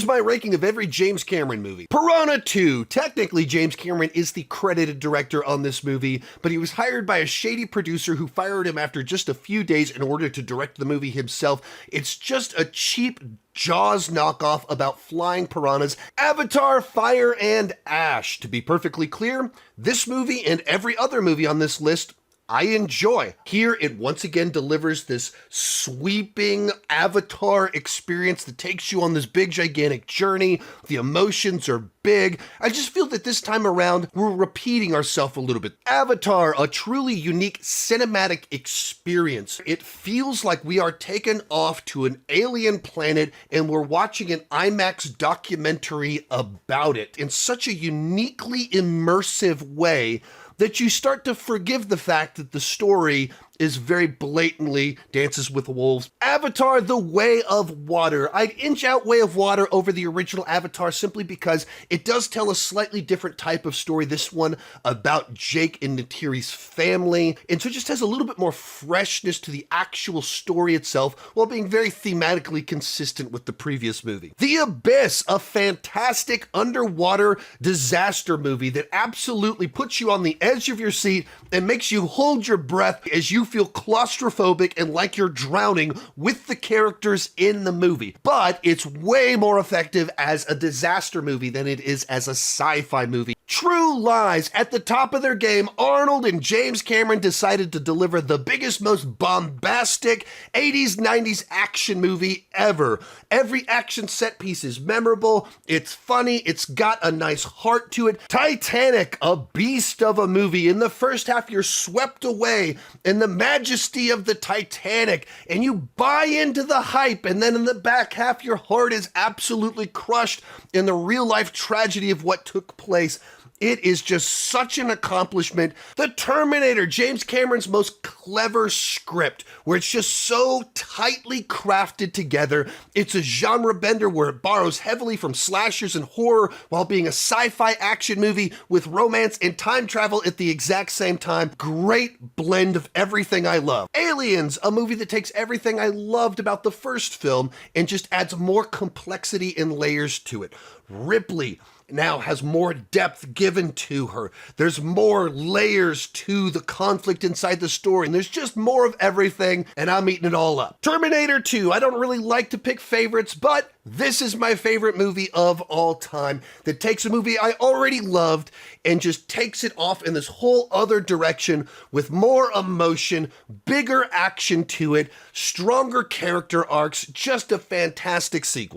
my ranking of every James Cameron movie. Piranha 2. Technically, James Cameron is the credited director on this movie, but he was hired by a shady producer who fired him after just a few days in order to direct the movie himself. It's just a cheap Jaws knockoff about flying piranhas. Avatar, Fire and Ash. To be perfectly clear, this movie and every other movie on this list I enjoy. Here, it once again delivers this sweeping Avatar experience that takes you on this big, gigantic journey. The emotions are big. I just feel that this time around, we're repeating ourselves a little bit. Avatar, a truly unique cinematic experience. It feels like we are taken off to an alien planet and we're watching an IMAX documentary about it in such a uniquely immersive way that you start to forgive the fact that the story is very blatantly Dances with Wolves. Avatar, The Way of Water. I'd inch out Way of Water over the original Avatar simply because it does tell a slightly different type of story, this one about Jake and Neytiri's family, and so it just has a little bit more freshness to the actual story itself while being very thematically consistent with the previous movie. The Abyss, a fantastic underwater disaster movie that absolutely puts you on the edge of your seat and makes you hold your breath as you feel claustrophobic and like you're drowning with the characters in the movie. But it's way more effective as a disaster movie than it is as a sci-fi movie. True Lies, at the top of their game, Arnold and James Cameron decided to deliver the biggest, most bombastic 80s, 90s action movie ever. Every action set piece is memorable, it's funny, it's got a nice heart to it. Titanic, a beast of a movie. In the first half, you're swept away in the majesty of the Titanic, and you buy into the hype, and then in the back half, your heart is absolutely crushed in the real-life tragedy of what took place. It is just such an accomplishment. The Terminator, James Cameron's most clever script, where it's just so tightly crafted together. It's a genre bender where it borrows heavily from slashers and horror while being a sci-fi action movie with romance and time travel at the exact same time. Great blend of everything I love. Aliens, a movie that takes everything I loved about the first film and just adds more complexity and layers to it. Ripley now has more depth given to her. There's more layers to the conflict inside the story, and there's just more of everything, and I'm eating it all up. Terminator 2, I don't really like to pick favorites, but this is my favorite movie of all time that takes a movie I already loved and just takes it off in this whole other direction with more emotion, bigger action to it, stronger character arcs, just a fantastic sequel.